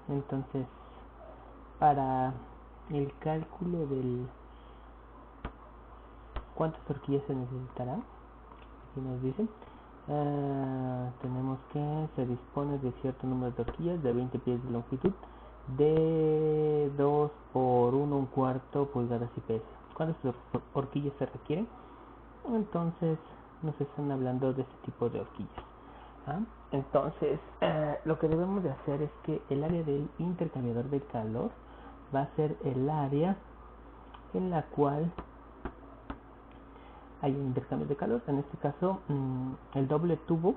Entonces, para el cálculo del cuántas horquillas se necesitarán, aquí nos dicen, tenemos que se dispone de cierto número de horquillas de 20 pies de longitud de 2 por 1 un cuarto pulgadas IPS. ¿Cuántas horquillas se requieren? Entonces nos están hablando de este tipo de horquillas. Entonces lo que debemos de hacer es que el área del intercambiador de calor va a ser el área en la cual hay un intercambio de calor. En este caso el doble tubo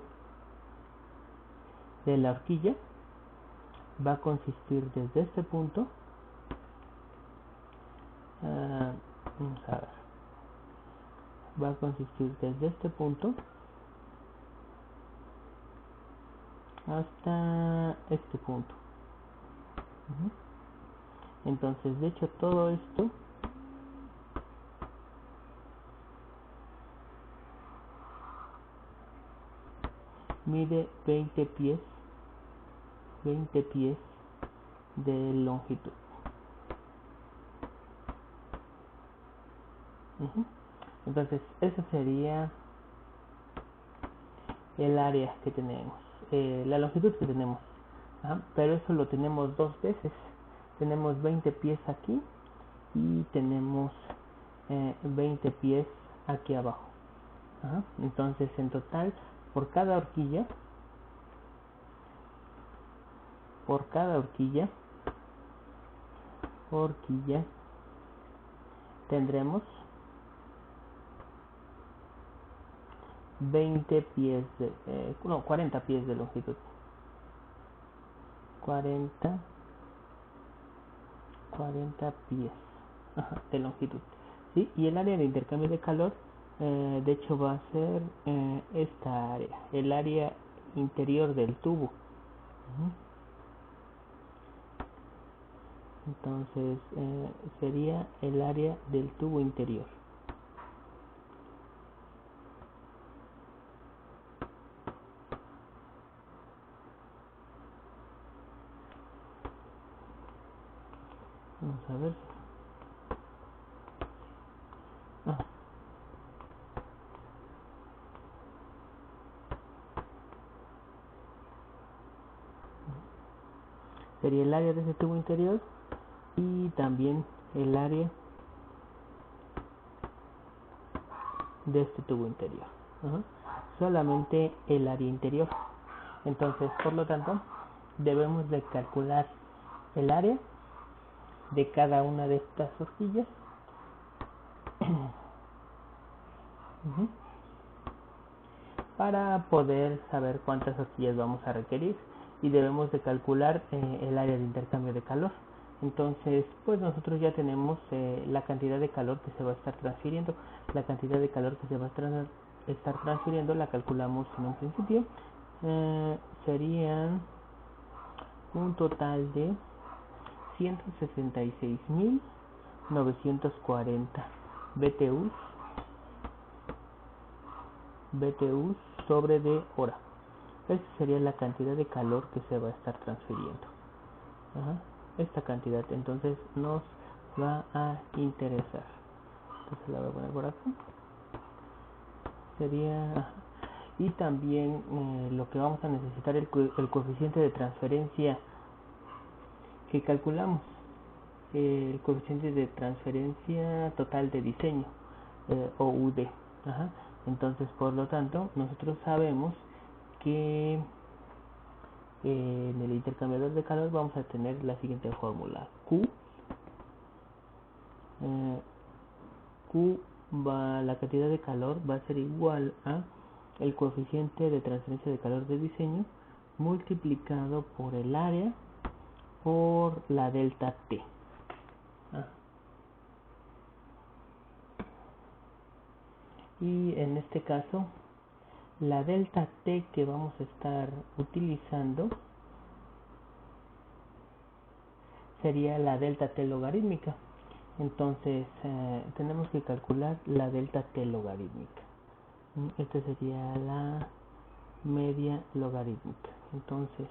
de la horquilla va a consistir desde este punto, vamos a ver, va a consistir desde este punto hasta este punto. Entonces, de hecho, todo esto mide 20 pies de longitud. Entonces, eso sería el área que tenemos, la longitud que tenemos. Pero eso lo tenemos dos veces. Tenemos 20 pies aquí y tenemos 20 pies aquí abajo. Entonces, en total, por cada horquilla tendremos 20 pies de 40 pies de longitud. 40 pies de longitud. ¿Sí? Y el área de intercambio de calor de hecho va a ser esta área, el área interior del tubo. Entonces sería el área del tubo interior. Vamos a ver. Sería el área de ese tubo interior y también el área de este tubo interior. Solamente el área interior. Entonces, por lo tanto, debemos de calcular el área de cada una de estas horquillas para poder saber cuántas horquillas vamos a requerir, y debemos de calcular el área de intercambio de calor. Entonces, pues nosotros ya tenemos la cantidad de calor que se va a estar transfiriendo. La cantidad de calor que se va a estar transfiriendo la calculamos en un principio. Serían un total de 166.940 BTU sobre de hora. Esta sería la cantidad de calor que se va a estar transfiriendo. Esta cantidad entonces nos va a interesar. Entonces la voy a poner por aquí. Sería, y también lo que vamos a necesitar, el coeficiente de transferencia que calculamos, el coeficiente de transferencia total de diseño, o UD. Entonces, por lo tanto, nosotros sabemos que en el intercambiador de calor vamos a tener la siguiente fórmula: la cantidad de calor va a ser igual a el coeficiente de transferencia de calor de diseño multiplicado por el área por la delta T. Y en este caso, la delta T que vamos a estar utilizando sería la delta T logarítmica. Entonces tenemos que calcular la delta T logarítmica. Esta sería la media logarítmica. Entonces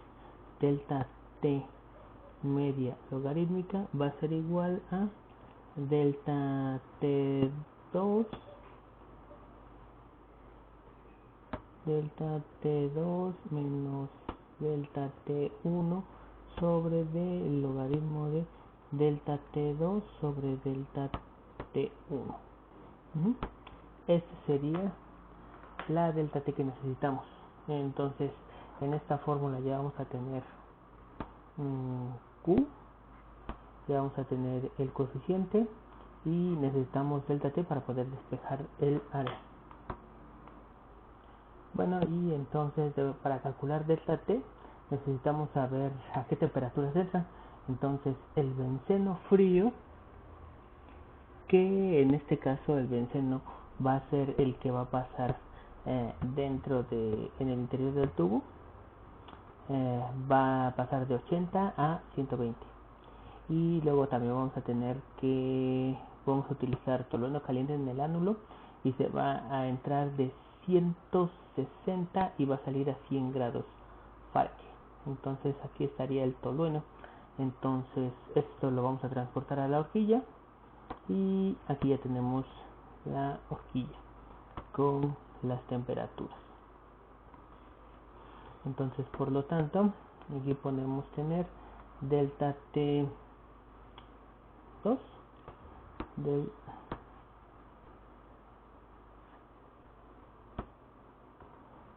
delta T media logarítmica va a ser igual a delta T2 menos delta T1 sobre d el logaritmo de delta T2 sobre delta T1. Esta sería la delta T que necesitamos. Entonces, en esta fórmula ya vamos a tener Q, ya vamos a tener el coeficiente y necesitamos delta T para poder despejar el área. Bueno, y entonces para calcular delta T necesitamos saber a qué temperatura es esa. Entonces el benceno frío, que en este caso el benceno va a ser el que va a pasar en el interior del tubo, va a pasar de 80 a 120. Y luego también vamos a utilizar tolueno caliente en el ánulo y se va a entrar de 160 y va a salir a 100 grados Fahrenheit. Entonces aquí estaría el tolueno. Entonces esto lo vamos a transportar a la horquilla y aquí ya tenemos la horquilla con las temperaturas. Entonces, por lo tanto, aquí podemos tener delta T2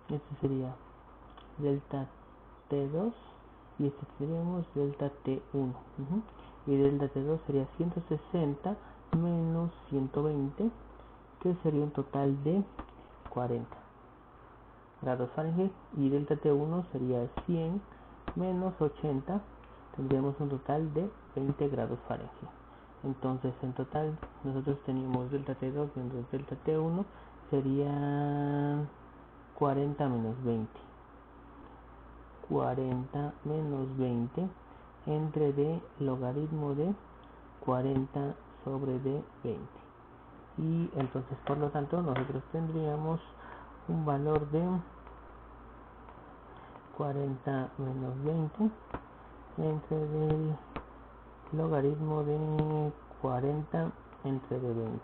este sería delta T2 y este tendríamos delta T1. Y delta T2 sería 160 menos 120, que sería un total de 40 grados Fahrenheit, y delta T1 sería 100 menos 80, tendríamos un total de 20 grados Fahrenheit. Entonces en total nosotros teníamos delta T2 menos delta T1 sería 40 menos 20 entre d logaritmo de 40 sobre d 20, y entonces por lo tanto nosotros tendríamos un valor de 40 menos 20 entre del logaritmo de 40 entre de 20,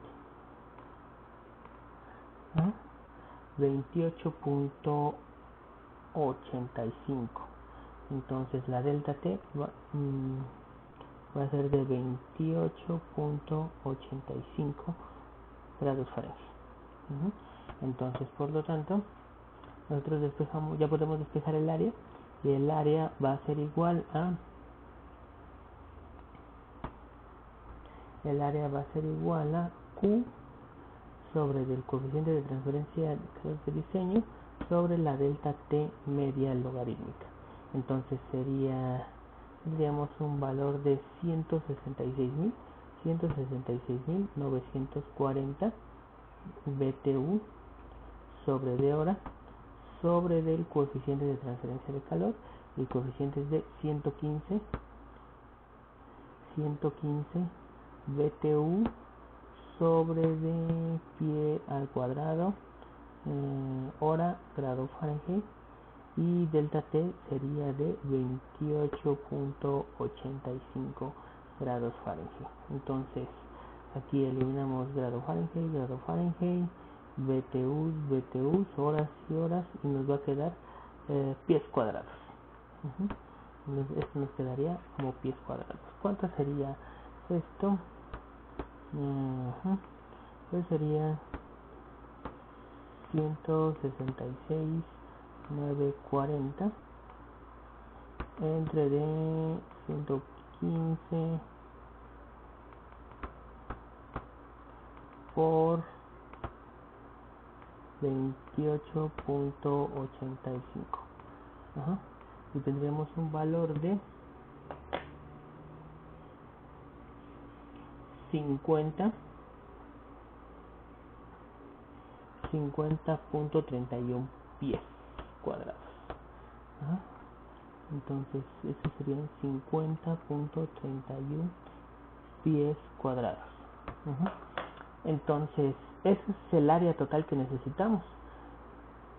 28.85. entonces la delta T va a ser de 28.85 grados Fahrenheit. Entonces por lo tanto nosotros ya podemos despejar el área, y el área va a ser igual a Q sobre el coeficiente de transferencia de diseño sobre la delta T media logarítmica. Entonces tendríamos un valor de 166.940 BTU sobre d hora sobre del coeficiente de transferencia de calor, y coeficientes de 115 BTU sobre de pie al cuadrado hora grado Fahrenheit, y delta T sería de 28.85 grados Fahrenheit. Entonces aquí eliminamos grado Fahrenheit, BTU, horas y horas, y nos va a quedar pies cuadrados. Esto nos quedaría como pies cuadrados. ¿Cuánto sería esto? Pues sería 166.940 entre de 115 por 28.85, y tendríamos un valor de 50.31 pies cuadrados. Entonces estos serían 50.31 pies cuadrados. Entonces ese es el área total que necesitamos,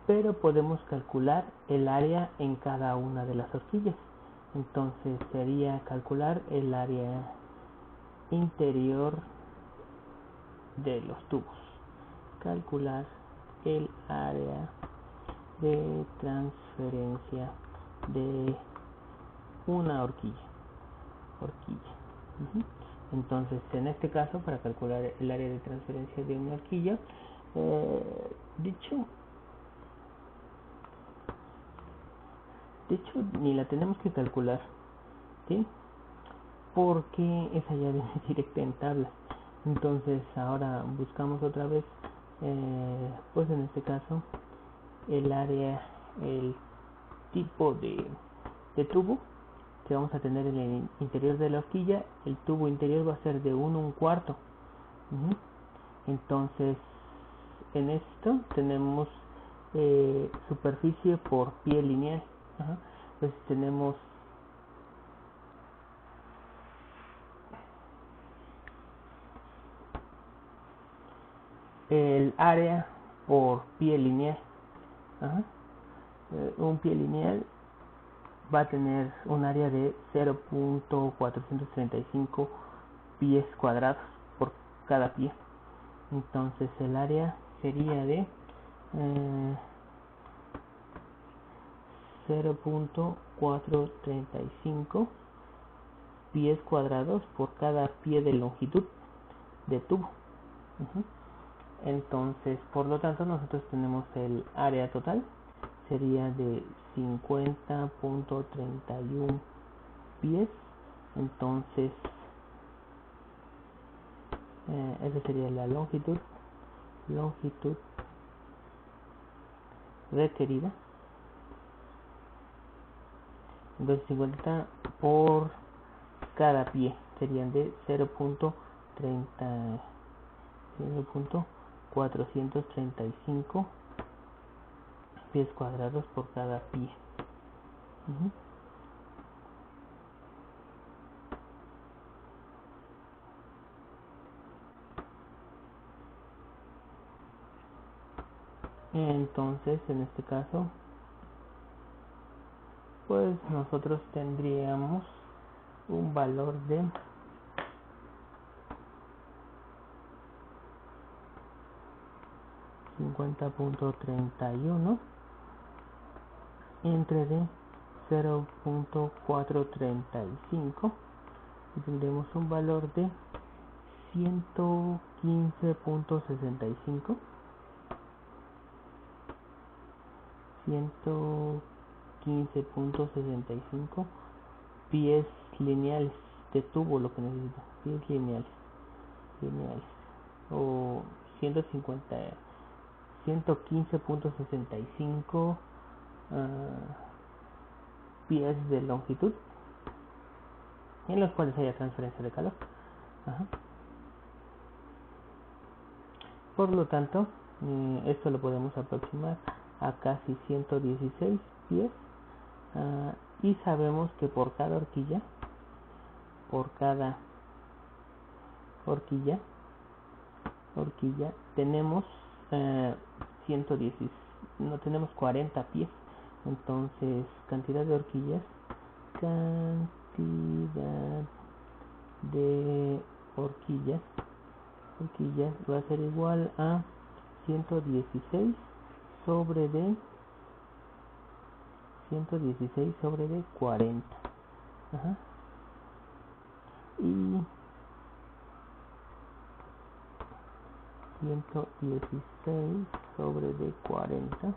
pero podemos calcular el área en cada una de las horquillas. Entonces sería calcular el área interior de los tubos. Calcular el área de transferencia de una horquilla. Entonces, en este caso, para calcular el área de transferencia de una horquilla, de hecho ni la tenemos que calcular, ¿sí? Porque esa ya viene directa en tabla. Entonces ahora buscamos otra vez, pues en este caso, el área, el tipo de tubo que vamos a tener en el interior de la horquilla. El tubo interior va a ser de 1/4. Entonces, en esto tenemos superficie por pie lineal. Pues tenemos el área por pie lineal. Un pie lineal va a tener un área de 0.435 pies cuadrados por cada pie. Entonces el área sería de 0.435 pies cuadrados por cada pie de longitud de tubo. Entonces, por lo tanto, nosotros tenemos el área total sería de 50.31 pies. Entonces, esa sería la longitud requerida. Entonces 50 por cada pie serían de 0.435 pies cuadrados por cada pie. Entonces, en este caso, pues nosotros tendríamos un valor de 50.31 entre de 0.435 y tendremos un valor de 115.65 pies lineales de tubo, lo que necesito, pies lineales o 115.65 pies de longitud en los cuales haya transferencia de calor. Por lo tanto, esto lo podemos aproximar a casi 116 pies, y sabemos que por cada horquilla, tenemos 110, no tenemos 40 pies. Entonces, cantidad de horquillas va a ser igual a 116 sobre de 40. Y 116 sobre de 40.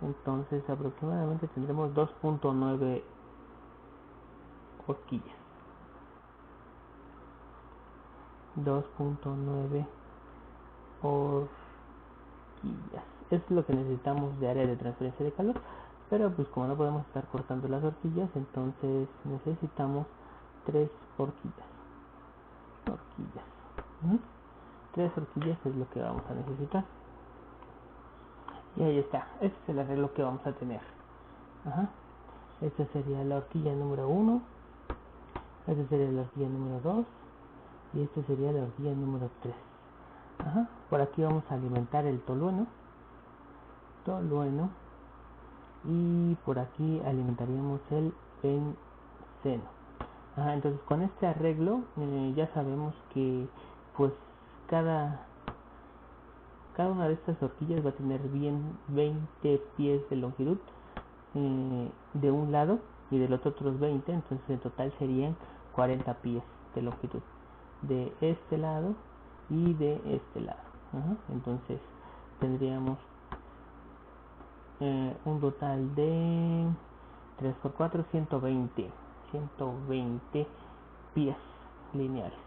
Entonces aproximadamente tendremos 2.9 horquillas. 2.9 horquillas. Esto es lo que necesitamos de área de transferencia de calor. Pero pues como no podemos estar cortando las horquillas, entonces necesitamos 3 horquillas. 3 horquillas es lo que vamos a necesitar. Y ahí está. Este es el arreglo que vamos a tener. Esta sería la horquilla número 1. Esta sería la horquilla número 2. Y esta sería la horquilla número 3. Por aquí vamos a alimentar el tolueno y por aquí alimentaríamos el benceno. Entonces con este arreglo ya sabemos que pues cada una de estas horquillas va a tener bien 20 pies de longitud de un lado y del otros 20, entonces en total serían 40 pies de longitud de este lado y de este lado. Entonces tendríamos un total de 3 por 4, 120 pies lineales.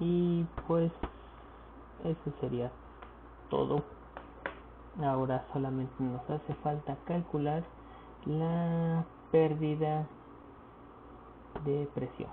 Y pues eso sería todo. Ahora solamente nos hace falta calcular la pérdida de presión.